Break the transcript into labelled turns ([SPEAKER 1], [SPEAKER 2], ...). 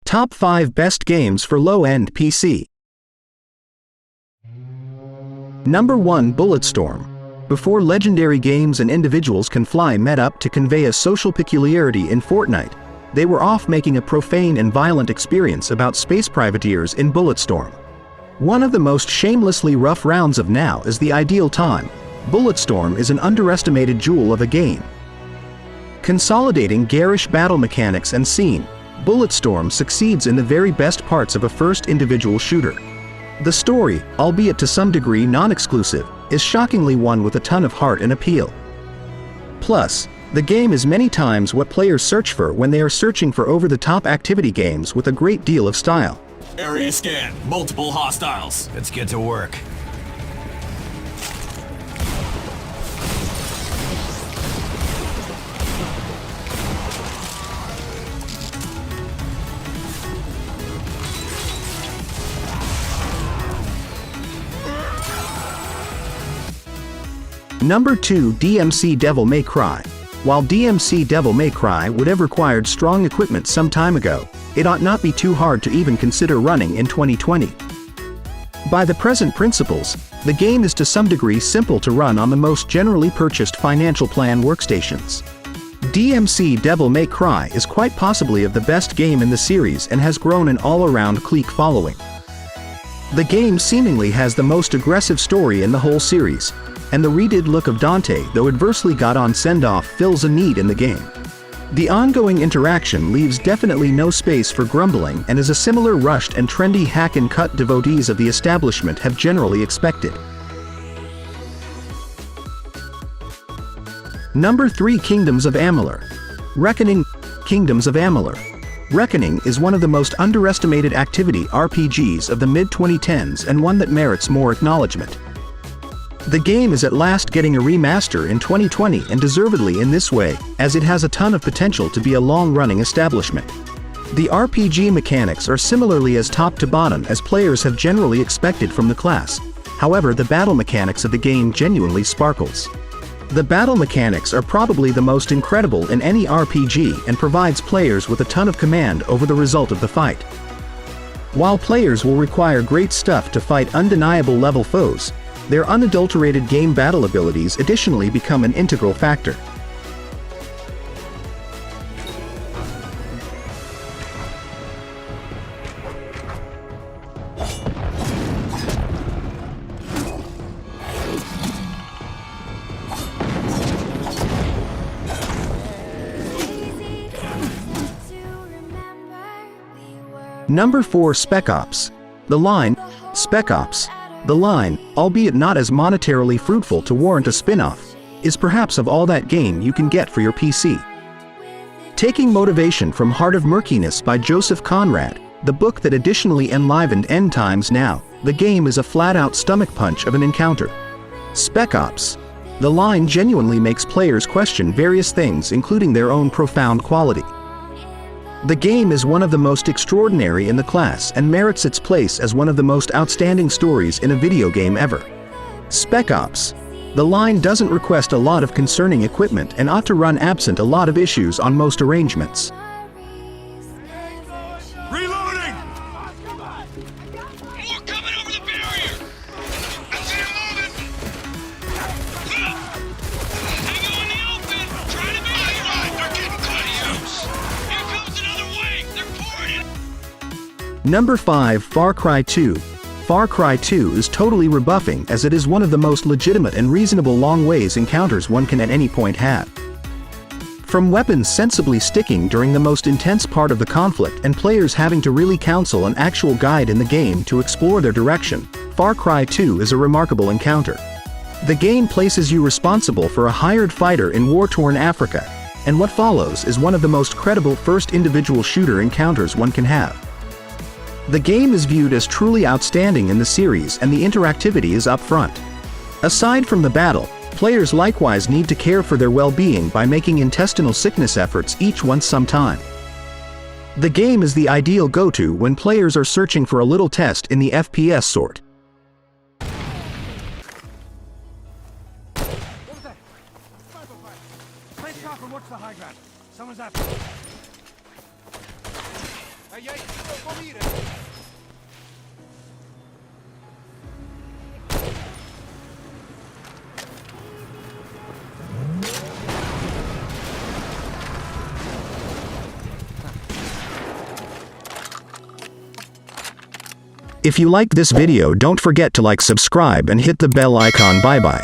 [SPEAKER 1] Top 5 Best Games for Low-End PC. Number 1. Bulletstorm. Before legendary games and individuals can fly met up to convey a social peculiarity in Fortnite, they were off making a profane and violent experience about space privateers in Bulletstorm. One of the most shamelessly rough rounds of now is the ideal time. Bulletstorm is an underestimated jewel of a game. Consolidating garish battle mechanics and scene, Bulletstorm succeeds in the very best parts of a first individual shooter. The story, albeit to some degree non-exclusive, is shockingly one with a ton of heart and appeal. Plus, the game is many times what players search for when they are searching for over-the-top activity games with a great deal of style.
[SPEAKER 2] Area scan, multiple hostiles.
[SPEAKER 3] Let's get to work.
[SPEAKER 1] Number 2. DmC Devil May Cry. While DmC Devil May Cry would have required strong equipment some time ago, it ought not be too hard to even consider running in 2020. By the present principles, the game is to some degree simple to run on the most generally purchased financial plan workstations. DmC Devil May Cry is quite possibly of the best game in the series and has grown an all-around clique following. The game seemingly has the most aggressive story in the whole series, and the redid look of Dante, though adversely got on send-off, fills a need in the game. The ongoing interaction leaves definitely no space for grumbling and is a similar rushed and trendy hack-and-cut devotees of the establishment have generally expected. Number 3. Kingdoms of Amalur. Reckoning. Kingdoms of Amalur. Reckoning is one of the most underestimated activity RPGs of the mid-2010s and one that merits more acknowledgement. The game is at last getting a remaster in 2020 and deservedly in this way, as it has a ton of potential to be a long-running establishment. The RPG mechanics are similarly as top to bottom as players have generally expected from the class. However, the battle mechanics of the game genuinely sparkles. The battle mechanics are probably the most incredible in any RPG and provides players with a ton of command over the result of the fight. While players will require great stuff to fight undeniable level foes, their unadulterated game battle abilities additionally become an integral factor. Number 4. Spec Ops. The line, Spec Ops. The line, albeit not as monetarily fruitful to warrant a spin-off, is perhaps of all that game you can get for your PC. Taking motivation from Heart of Murkiness by Joseph Conrad, the book that additionally enlivened End Times Now, the game is a flat-out stomach punch of an encounter. Spec Ops. The line genuinely makes players question various things, including their own profound quality. The game is one of the most extraordinary in the class and merits its place as one of the most outstanding stories in a video game ever. Spec Ops. The line doesn't request a lot of concerning equipment and ought to run absent a lot of issues on most arrangements.
[SPEAKER 2] Reloading! More coming over the barrier! I see him moving! Hang on in the open! Try to be right! They're getting close! Here comes another wave! They're pouring in!
[SPEAKER 1] Number 5. Far Cry 2. Far Cry 2 is totally rebuffing as it is one of the most legitimate and reasonable long-ways encounters one can at any point have. From weapons sensibly sticking during the most intense part of the conflict and players having to really counsel an actual guide in the game to explore their direction, Far Cry 2 is a remarkable encounter. The game places you responsible for a hired fighter in war-torn Africa, and what follows is one of the most credible first individual shooter encounters one can have. The game is viewed as truly outstanding in the series and the interactivity is up front. Aside from the battle, players likewise need to care for their well-being by making intestinal sickness efforts each once some time. The game is the ideal go-to when players are searching for a little test in the FPS sort.
[SPEAKER 4] Watch the high ground. Someone's after. Hey,
[SPEAKER 1] If you liked this video, don't forget to like, subscribe and hit the bell icon. Bye bye.